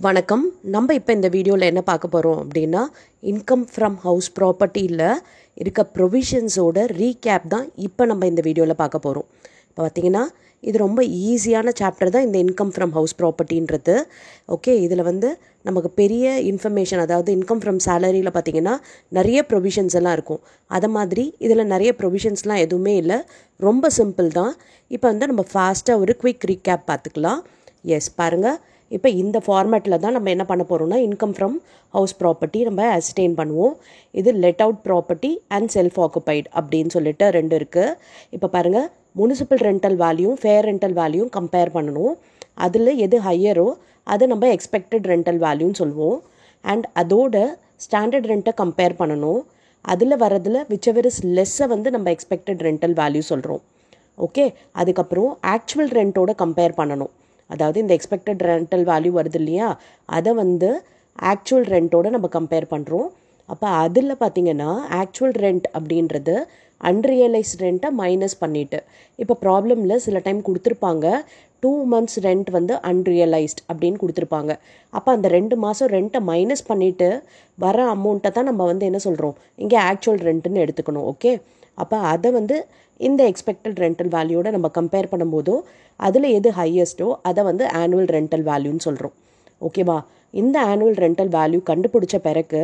வணக்கம். நம்ம இப்போ இந்த வீடியோவில் என்ன பார்க்க போகிறோம் அப்படின்னா, இன்கம் ஃப்ரம் ஹவுஸ் ப்ராப்பர்ட்டியில் இருக்க ப்ரொவிஷன்ஸோட ரீகேப் தான் இப்போ நம்ம இந்த வீடியோவில் பார்க்க போகிறோம். இப்போ பார்த்திங்கன்னா இது ரொம்ப ஈஸியான சாப்டர் தான் இந்த இன்கம் ஃப்ரம் ஹவுஸ் ப்ராப்பர்ட்டின்றது. ஓகே, இதில் நமக்கு பெரிய இன்ஃபர்மேஷன், அதாவது இன்கம் ஃப்ரம் சேலரியில் பார்த்திங்கன்னா நிறைய ப்ரொவிஷன்ஸ் எல்லாம் இருக்கும். அதை மாதிரி இதில் நிறைய ப்ரொவிஷன்ஸ்லாம் எதுவுமே இல்லை, ரொம்ப சிம்பிள் தான். இப்போ நம்ம ஃபாஸ்ட்டாக ஒரு குவிக் ரீகேப் பார்த்துக்கலாம். எஸ் பாருங்கள், இப்போ இந்த ஃபார்மேட்டில் தான் நம்ம என்ன பண்ண போகிறோம்னா, இன்கம் ஃப்ரம் ஹவுஸ் ப்ராப்பர்ட்டி நம்ம அசிஸ்டெயின் பண்ணுவோம். இது let out property and self occupied அப்படின்னு சொல்லிட்டு ரெண்டு இருக்குது. இப்போ பாருங்கள், municipal rental value fair rental value compare பண்ணணும். அதில் எது ஹையரோ அதை நம்ம எக்ஸ்பெக்டட் ரெண்டல் வேல்யூன்னு சொல்லுவோம். அண்ட் அதோட ஸ்டாண்டர்ட் ரெண்ட்டை கம்பேர் பண்ணணும். அதில் வரதில் விச்செவர் இஸ் லெஸ்ஸை நம்ம எக்ஸ்பெக்டட் ரெண்டல் வேல்யூ சொல்கிறோம். ஓகே, அதுக்கப்புறம் ஆக்சுவல் ரெண்ட்டோட கம்பேர் பண்ணணும். அதாவது இந்த எக்ஸ்பெக்டட் ரெண்டல் வேல்யூ வருது இல்லையா, அதை ஆக்சுவல் ரெண்ட்டோட நம்ம கம்பேர் பண்ணுறோம். அப்போ அதில் பார்த்திங்கன்னா ஆக்சுவல் ரெண்ட் அப்படின்றது அன்ரியலைஸ்ட் ரெண்ட்டை மைனஸ் பண்ணிவிட்டு, இப்போ ப்ராப்ளமில் சில டைம் கொடுத்துருப்பாங்க 2 months ரெண்ட் அன்ரியலைஸ்ட் அப்படின்னு கொடுத்துருப்பாங்க. அப்போ அந்த 2 மாதம் ரெண்ட்டை மைனஸ் பண்ணிவிட்டு வர அமௌண்ட்டை தான் நம்ம என்ன சொல்கிறோம், இங்கே ஆக்சுவல் ரெண்ட்டுன்னு எடுத்துக்கணும். ஓகே, அப்போ அதை இந்த எக்ஸ்பெக்டட் ரெண்டல் வேல்யூவோட நம்ம கம்பேர் பண்ணும்போதோ அதில் எது ஹையஸ்ட்டோ அதை ஆனுவல் ரெண்டல் வேல்யூன்னு சொல்கிறோம். ஓகேவா, இந்த ஆனுவல் ரெண்டல் வேல்யூ கண்டுபிடிச்ச பிறகு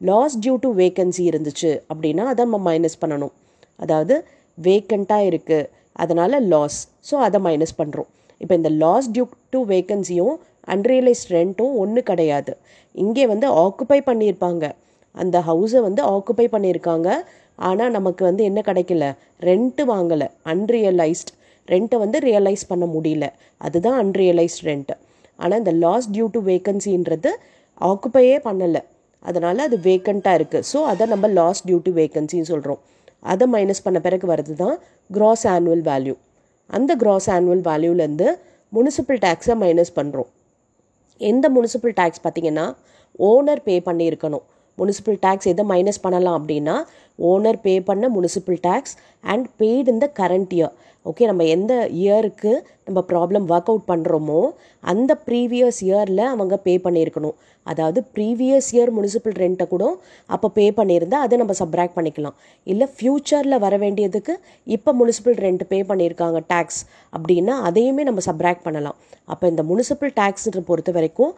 லாஸ் டியூ டு வேக்கன்சி இருந்துச்சு அப்படின்னா அதை நம்ம மைனஸ் பண்ணணும். அதாவது வேக்கண்ட்டாக இருக்குது, அதனால் லாஸ், ஸோ அதை மைனஸ் பண்ணுறோம். இப்போ இந்த லாஸ் டியூ டு வேக்கன்சியும் அன்ரியலைஸ்ட் ரெண்ட்டும் ஒன்று கிடையாது. இங்கே ஆக்குப்பை பண்ணியிருப்பாங்க, அந்த ஹவுஸை ஆக்குப்பை பண்ணியிருக்காங்க, ஆனால் நமக்கு என்ன கிடைக்கல, ரெண்ட்டு வாங்கலை, அன்ரியலைஸ்ட் ரெண்ட்டை ரியலைஸ் பண்ண முடியல, அதுதான் அன்ரியலைஸ்ட் ரெண்ட்டு. ஆனால் இந்த லாஸ் டியூ டு வேக்கன்சின்றது ஆக்குப்பையே பண்ணலை, அதனால் அது வேக்கண்ட்டாக இருக்குது, ஸோ அதை நம்ம லாஸ் டியூ டு வேக்கன்சின்னு சொல்கிறோம். அதை மைனஸ் பண்ண பிறகு வருது தான் கிராஸ் ஆனுவல் வேல்யூ. அந்த கிராஸ் ஆனுவல் வேல்யூலேருந்து முனிசிபல் டேக்ஸை மைனஸ் பண்ணுறோம். எந்த முனிசிபல் டேக்ஸ் பார்த்திங்கன்னா ஓனர் பே பண்ணியிருக்கணும். முனிசிபல் டேக்ஸ் எதை மைனஸ் பண்ணலாம் அப்படின்னா, ஓனர் பே பண்ண முனிசிபல் டேக்ஸ் அண்ட் பெய்டு இந்த கரண்ட் இயர். ஓகே, நம்ம எந்த இயருக்கு நம்ம ப்ராப்ளம் ஒர்க் அவுட் பண்ணுறோமோ அந்த ப்ரீவியஸ் இயரில் அவங்க பே பண்ணியிருக்கணும். அதாவது ப்ரீவியஸ் இயர் முனிசிபல் ரெண்ட்டை கூட அப்போ பே பண்ணியிருந்தால் அதை நம்ம சப்ராக்ட் பண்ணிக்கலாம். இல்லை ஃப்யூச்சரில் வர வேண்டியதுக்கு இப்போ முனிசிபல் ரெண்ட் பே பண்ணியிருக்காங்க டேக்ஸ் அப்படின்னா அதையுமே நம்ம சப்ராக்ட் பண்ணலாம். அப்போ இந்த முனிசிபல் டேக்ஸை பொறுத்த வரைக்கும்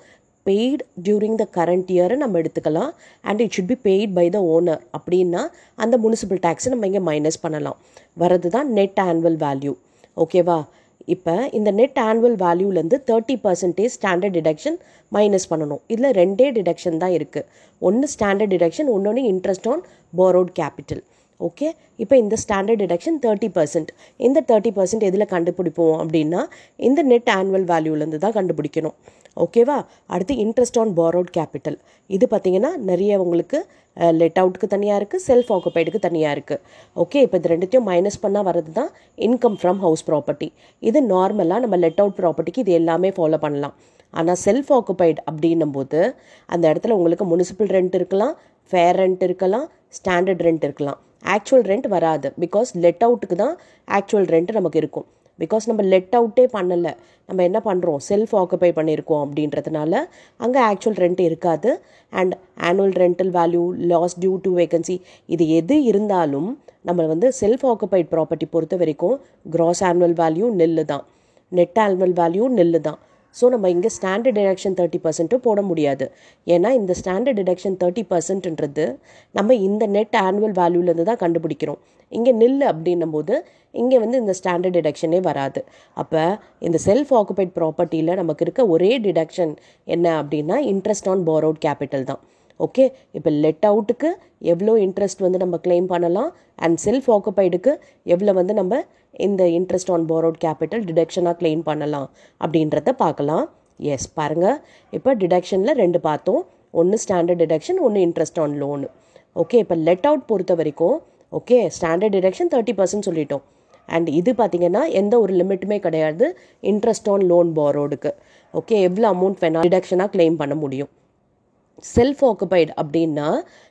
பெய்ட் டியூரிங் த கரண்ட் இயரை நம்ம எடுத்துக்கலாம். And it should be paid by the owner அப்படின்னா அந்த முனிசிபல் டேக்ஸை நம்ம இங்கே மைனஸ் பண்ணலாம். வரது தான் நெட் ஆனுவல் வேல்யூ. ஓகேவா, இப்போ இந்த நெட் ஆனுவல் வேல்யூலேருந்து 30% ஸ்டாண்டர்ட் டிடக்ஷன் மைனஸ் பண்ணணும். இதில் ரெண்டே டிடக்ஷன் தான் இருக்குது, ஒன்று ஸ்டாண்டர்ட் டிடக்ஷன், இன்னொன்று interest on borrowed capital. Okay, இப்போ இந்த ஸ்டாண்டர்ட் டிடக்ஷன் 30%. இந்த 30% எதில் கண்டுபிடிப்போம் அப்படின்னா இந்த நெட் ஆனுவல் வேல்யூலேருந்து தான் கண்டுபிடிக்கணும். ஓகேவா, அடுத்து இன்ட்ரெஸ்ட் ஆன் borrowed கேபிட்டல். இது பார்த்திங்கன்னா நிறைய உங்களுக்கு லெட் அவுட்டுக்கு தனியாக இருக்குது, செல்ஃப் ஆக்குபைடுக்கு தனியாக இருக்குது. ஓகே, இப்போ இது ரெண்டுத்தையும் மைனஸ் பண்ணால் வரது தான் இன்கம் ஃப்ரம் ஹவுஸ் ப்ராப்பர்ட்டி. இது நார்மலாக நம்ம லெட் அவுட் ப்ராப்பர்ட்டிக்கு இது எல்லாமே ஃபாலோ பண்ணலாம். ஆனால் செல்ஃப் ஆக்குபைடு அப்படின்னும் போது அந்த இடத்துல உங்களுக்கு முனிசிபல் ரெண்ட் இருக்கலாம், ஃபேர் ரெண்ட் இருக்கலாம், ஸ்டாண்டர்ட் ரெண்ட் இருக்கலாம். ஆக்சுவல் ரெண்ட் வராது, பிகாஸ் லெட் அவுட்டுக்கு தான் ஆக்சுவல் ரெண்ட் நமக்கு இருக்கும். பிகாஸ் நம்ம லெட் அவுட்டே பண்ணலை, நம்ம என்ன பண்ணுறோம், செல்ஃப் ஆக்குபை பண்ணியிருக்கோம் அப்படின்றதுனால அங்கே ஆக்சுவல் ரெண்ட் இருக்காது. And annual rental value, loss due to vacancy, இது எது இருந்தாலும் நம்ம செல்ஃப் ஆக்குபைட் ப்ராப்பர்ட்டி பொறுத்த வரைக்கும் கிராஸ் ஆனுவல் வேல்யூ நெல்லு தான், நெட் ஆனுவல் வேல்யூ நெல்லு தான். ஸோ நம்ம இங்கே ஸ்டாண்டர்ட் டிடக்ஷன் 30% போட முடியாது. ஏன்னா இந்த ஸ்டாண்டர்ட் டிடக்ஷன் 30%ன்றது நம்ம இந்த நெட் ஆனுவல் வேல்யூலேருந்து தான் கண்டுபிடிக்கிறோம். இங்கே நில் அப்படின்னும் போது இங்கே இந்த ஸ்டாண்டர்ட் டிடக்ஷனே வராது. அப்போ இந்த செல்ஃப் ஆக்குபைட் ப்ராப்பர்ட்டியில் நமக்கு இருக்க ஒரே டிடக்ஷன் என்ன அப்படின்னா இன்ட்ரெஸ்ட் ஆன் borrowed கேபிட்டல் தான். ஓகே, இப்போ லெட் அவுட்டுக்கு எவ்வளோ இன்ட்ரெஸ்ட் நம்ம கிளைம் பண்ணலாம், அண்ட் செல்ஃப் ஆக்குபைடுக்கு எவ்வளோ நம்ம இந்த இன்ட்ரெஸ்ட் ஆன் borrowed கேபிட்டல் டிடக்ஷனாக கிளைம் பண்ணலாம் அப்படின்றத பார்க்கலாம். எஸ் பாருங்கள், இப்போ டிடக்ஷனில் ரெண்டு பார்த்தோம், ஒன்று ஸ்டாண்டர்ட் டிடக்ஷன், ஒன்று இன்ட்ரெஸ்ட் ஆன் லோனு. ஓகே, இப்போ லெட் அவுட் பொறுத்த வரைக்கும் ஓகே ஸ்டாண்டர்ட் டிடக்ஷன் 30% சொல்லிட்டோம். அண்ட் இது பார்த்திங்கன்னா எந்த ஒரு லிமிட்டுமே கிடையாது இன்ட்ரெஸ்ட் ஆன் லோன் borrowedக்கு. ஓகே, எவ்வளோ அமௌண்ட் வேணால் டிடக்ஷனாக கிளைம் பண்ண முடியும். செல்ஃப் ஆக்குபைடு அப்படின்னா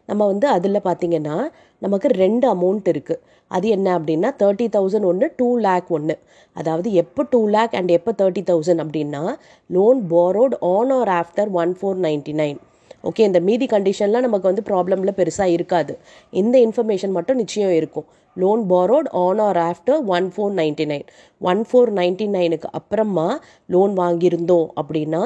நம்ம வந்து அதில் பார்த்திங்கன்னா நமக்கு 2 அமௌண்ட் இருக்குது. அது என்ன அப்படின்னா 30,000 ஒன்று, 2 lakh ஒன்று. அதாவது எப்போ 2 lakh அண்ட் எப்போ 30,000 அப்படின்னா loan borrowed on or after 1499. Okay, இந்த மீதி கண்டிஷன்லாம் நமக்கு வந்து ப்ராப்ளமில் பெருசாக இருக்காது. இந்த இன்ஃபர்மேஷன் மட்டும் நிச்சயம் இருக்கும். Loan borrowed on or after 1499. 1499க்கு அப்புறமா லோன் வாங்கியிருந்தோம் அப்படின்னா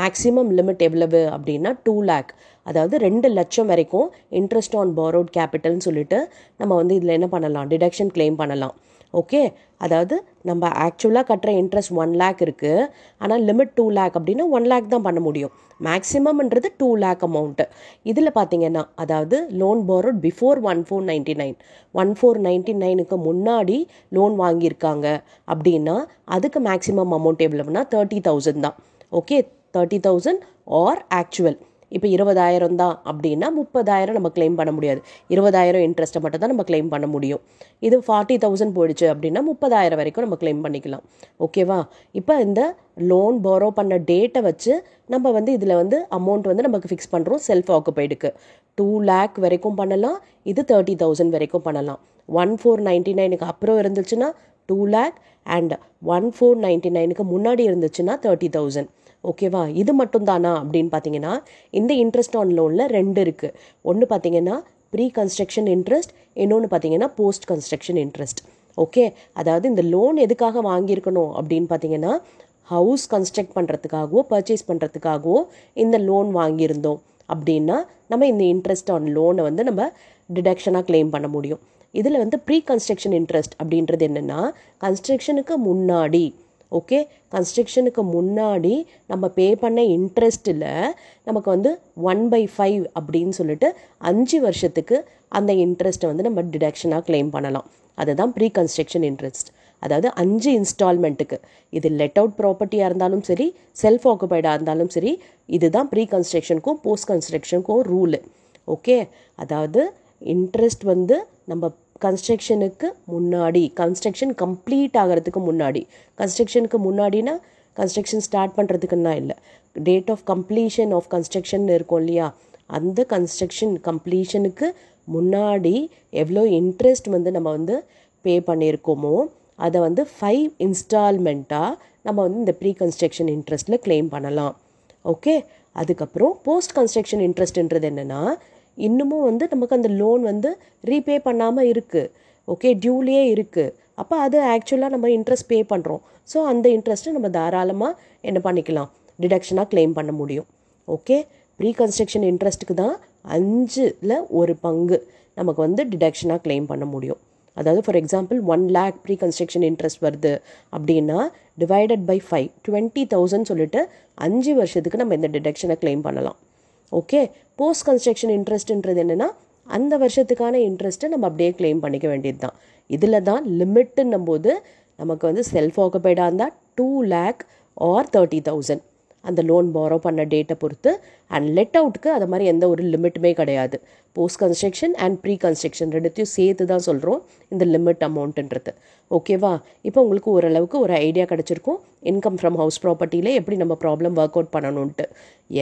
மேக்ஸிமம் லிமிட் எவ்வளவு அப்படின்னா 2 lakh. அதாவது 2 லட்சம் வரைக்கும் இன்ட்ரெஸ்ட் ஆன் borrowed கேபிட்டல்னு சொல்லிட்டு நம்ம வந்து இதில் என்ன பண்ணலாம், டிடக்ஷன் கிளைம் பண்ணலாம். ஓகே, அதாவது நம்ம ஆக்சுவலாக கட்டுற இன்ட்ரெஸ்ட் 1 lakh இருக்குது, ஆனால் லிமிட் 2 lakh அப்படின்னா 1 lakh தான் பண்ண முடியும். மேக்ஸிமம்ன்றது 2 lakh அமௌண்ட்டு. இதில் பார்த்தீங்கன்னா அதாவது லோன் borrowed பிஃபோர் 1499, 1499க்கு முன்னாடி லோன் வாங்கியிருக்காங்க அப்படின்னா அதுக்கு மேக்ஸிமம் அமௌண்ட் எவ்வளவுனா 30,000 தான். Okay, 30,000 or actual. இப்போ 20,000 தான் அப்படின்னா 30,000 நம்ம கிளைம் பண்ண முடியாது. 20,000 இன்ட்ரெஸ்ட்டை மட்டும் தான் நம்ம கிளைம் பண்ண முடியும். இது 40,000 போயிடுச்சு அப்படின்னா 30,000 வரைக்கும் நம்ம கிளைம் பண்ணிக்கலாம். ஓகேவா? இப்போ இந்த லோன் borrow பண்ண டேட்டை வச்சு நம்ம வந்து இதில் வந்து அமௌண்ட் வந்து நமக்கு ஃபிக்ஸ் பண்ணுறோம். செல்ஃப் ஆக்குபைடுக்கு 2 lakh வரைக்கும் பண்ணலாம், இது 30,000 வரைக்கும் பண்ணலாம். 1499க்கு அப்புறம் இருந்துச்சுன்னா 2 lakh அண்ட் 1499க்கு முன்னாடி இருந்துச்சுன்னா 30,000. ஓகேவா? இது மட்டும் தானா அப்படின்னு பார்த்தீங்கன்னா இந்த இன்ட்ரெஸ்ட் ஆன் லோனில் 2 இருக்குது. ஒன்று பார்த்தீங்கன்னா ப்ரீ கன்ஸ்ட்ரக்ஷன் இன்ட்ரெஸ்ட், இன்னொன்று பார்த்தீங்கன்னா போஸ்ட் கன்ஸ்ட்ரக்ஷன் இன்ட்ரெஸ்ட். ஓகே, அதாவது இந்த லோன் எதுக்காக வாங்கியிருக்கணும் அப்படின்னு பார்த்தீங்கன்னா ஹவுஸ் கன்ஸ்ட்ரக்ட் பண்ணுறதுக்காகவோ பர்ச்சேஸ் பண்ணுறதுக்காகவோ இந்த லோன் வாங்கியிருந்தோம் அப்படின்னா நம்ம இந்த இன்ட்ரெஸ்ட் ஆன் லோனை வந்து நம்ம டிடக்ஷனாக கிளைம் பண்ண முடியும். இதில் வந்து ப்ரீ கன்ஸ்ட்ரக்ஷன் இன்ட்ரெஸ்ட் அப்படின்றது என்னென்னா கன்ஸ்ட்ரக்ஷனுக்கு முன்னாடி, ஓகே, கன்ஸ்ட்ரக்ஷனுக்கு முன்னாடி நம்ம பே பண்ண இன்ட்ரெஸ்ட்டில் நமக்கு வந்து 1/5 அப்படின்னு சொல்லிட்டு 5 வருஷத்துக்கு அந்த இன்ட்ரெஸ்ட்டை வந்து நம்ம டிடக்ஷனாக கிளைம் பண்ணலாம். அதுதான் ப்ரீ கன்ஸ்ட்ரக்ஷன் இன்ட்ரெஸ்ட். அதாவது 5 இன்ஸ்டால்மெண்ட்டுக்கு. இது லெட் அவுட் ப்ராப்பர்ட்டியாக இருந்தாலும் சரி, செல்ஃப் ஆக்குபைடாக இருந்தாலும் சரி, இதுதான் ப்ரீ கன்ஸ்ட்ரக்ஷனுக்கும் போஸ்ட் கன்ஸ்ட்ரக்ஷனுக்கும் ரூலு. ஓகே, அதாவது இன்ட்ரெஸ்ட் வந்து நம்ம கன்ஸ்ட்ரக்ஷனுக்கு முன்னாடி, கன்ஸ்ட்ரக்ஷன் கம்ப்ளீட் ஆகிறதுக்கு முன்னாடி, கன்ஸ்ட்ரக்ஷனுக்கு முன்னாடினா கன்ஸ்ட்ரக்ஷன் ஸ்டார்ட் பண்ணுறதுக்குன்னா இல்லை, date of completion of construction இருக்கும் இல்லையா, அந்த கன்ஸ்ட்ரக்ஷன் கம்ப்ளீஷனுக்கு முன்னாடி எவ்வளோ இன்ட்ரெஸ்ட் வந்து நம்ம வந்து பே பண்ணியிருக்கோமோ அதை வந்து 5 இன்ஸ்டால்மெண்ட்டாக நம்ம வந்து இந்த ப்ரீ கன்ஸ்ட்ரக்ஷன் இன்ட்ரெஸ்ட்டில் கிளைம் பண்ணலாம். ஓகே, அதுக்கப்புறம் போஸ்ட் கன்ஸ்ட்ரக்ஷன் இன்ட்ரெஸ்ட்ன்றது என்னென்னா இன்னமும் வந்து நமக்கு அந்த லோன் வந்து ரீபே பண்ணாமல் இருக்குது. ஓகே, டியூலேயே இருக்குது. அப்போ அது ஆக்சுவலாக நம்ம இன்ட்ரெஸ்ட் பே பண்ணுறோம். ஸோ அந்த இன்ட்ரெஸ்ட்டை நம்ம தாராளமாக என்ன பண்ணிக்கலாம், டிடக்ஷனாக கிளைம் பண்ண முடியும். ஓகே, ப்ரீ கன்ஸ்ட்ரக்ஷன் இன்ட்ரெஸ்ட்டுக்கு தான் 5ல் 1 பங்கு நமக்கு வந்து டிடக்ஷனாக கிளைம் பண்ண முடியும். அதாவது for example 1 lakh pre construction interest வருது அப்படின்னா டிவைடட் பை 5, 20,000 சொல்லிட்டு 5 வருஷத்துக்கு நம்ம இந்த டிடக்ஷனை கிளைம் பண்ணலாம். ஓகே, போஸ்ட் கன்ஸ்ட்ரக்ஷன் இன்ட்ரெஸ்ட்ன்றது என்னென்னா அந்த வருஷத்துக்கான இன்ட்ரெஸ்ட்டை நம்ம அப்படியே கிளைம் பண்ணிக்க வேண்டியது தான். இதில் தான் லிமிட்டுன்னும் போது நமக்கு வந்து செல்ஃப் ஆக்குபைடாக இருந்தால் 2 lakh ஆர் 30,000 அந்த லோன் borrow பண்ண டேட்டை பொறுத்து. அண்ட் லெட் அவுட்டுக்கு அது மாதிரி எந்த ஒரு லிமிட்டுமே கிடையாது. Post construction and pre construction ரெண்டுத்தையும் சேர்த்து தான் சொல்கிறோம் இந்த லிமிட் அமௌண்ட்டுன்றது. ஓகேவா? இப்போ உங்களுக்கு ஓரளவுக்கு ஒரு ஐடியா கிடச்சிருக்கும் இன்கம் ஃப்ரம் ஹவுஸ் ப்ராப்பர்ட்டியில் எப்படி நம்ம ப்ராப்ளம் ஒர்க் அவுட் பண்ணணுன்ட்டு.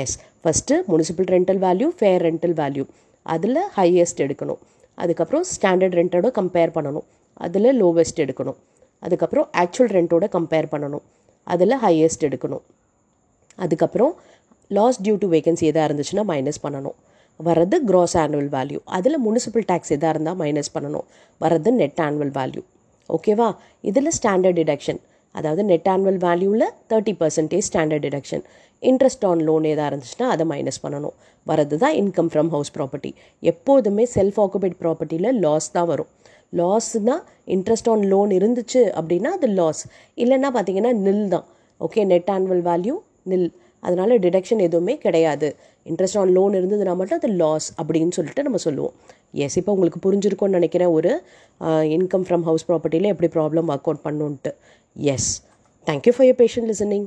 Yes, first municipal rental value, fair rental value, அதில் ஹையஸ்ட் எடுக்கணும். அதுக்கப்புறம் ஸ்டாண்டர்ட் ரெண்டோட கம்பேர் பண்ணணும், அதில் லோவஸ்ட் எடுக்கணும். அதுக்கப்புறம் ஆக்சுவல் ரெண்டோட கம்பேர் பண்ணணும், அதில் ஹையஸ்ட் எடுக்கணும். அதுக்கப்புறம் லாஸ் டியூ டு வேகன்சி எதாக இருந்துச்சுன்னா மைனஸ் பண்ணணும். வர்றது க்ராஸ் ஆனுவல் வேல்யூ, அதில் முனிசிபல் டேக்ஸ் எதாக இருந்தால் மைனஸ் பண்ணணும். வர்றது நெட் ஆனுவல் வேல்யூ. ஓகேவா? இதில் ஸ்டாண்டர்ட் டிடக்ஷன், அதாவது நெட் ஆனுவல் வேல்யூவில் 30% standard deduction. Interest on loan எதாக இருந்துச்சுன்னா அதை மைனஸ் பண்ணணும். வரது தான் இன்கம் ஃப்ரம் ஹவுஸ் ப்ராப்பர்ட்டி. எப்போதுமே செல்ஃப் ஆக்குபைட் ப்ராப்பர்ட்டியில் லாஸ் தான் வரும். லாஸ்னால் இன்ட்ரெஸ்ட் ஆன் லோன் இருந்துச்சு அப்படின்னா அது லாஸ், இல்லைன்னா பார்த்தீங்கன்னா நில் தான். ஓகே, நெட் ஆனுவல் வேல்யூ நில், அதனால் டிடக்ஷன் எதுவுமே கிடையாது. இன்ட்ரெஸ்ட் ஆன் லோன் இருந்ததுன்னா மட்டும் அது லாஸ் அப்படின்னு சொல்லிட்டு நம்ம சொல்லுவோம். எஸ், இப்போ உங்களுக்கு புரிஞ்சிருக்கும்னு நினைக்கிறேன் ஒரு இன்கம் ஃப்ரம் ஹவுஸ் ப்ராப்பர்ட்டியில் எப்படி ப்ராப்ளம் ஒர்க் அவுட் பண்ணுன்ட்டு. Yes, thank you for your patient listening.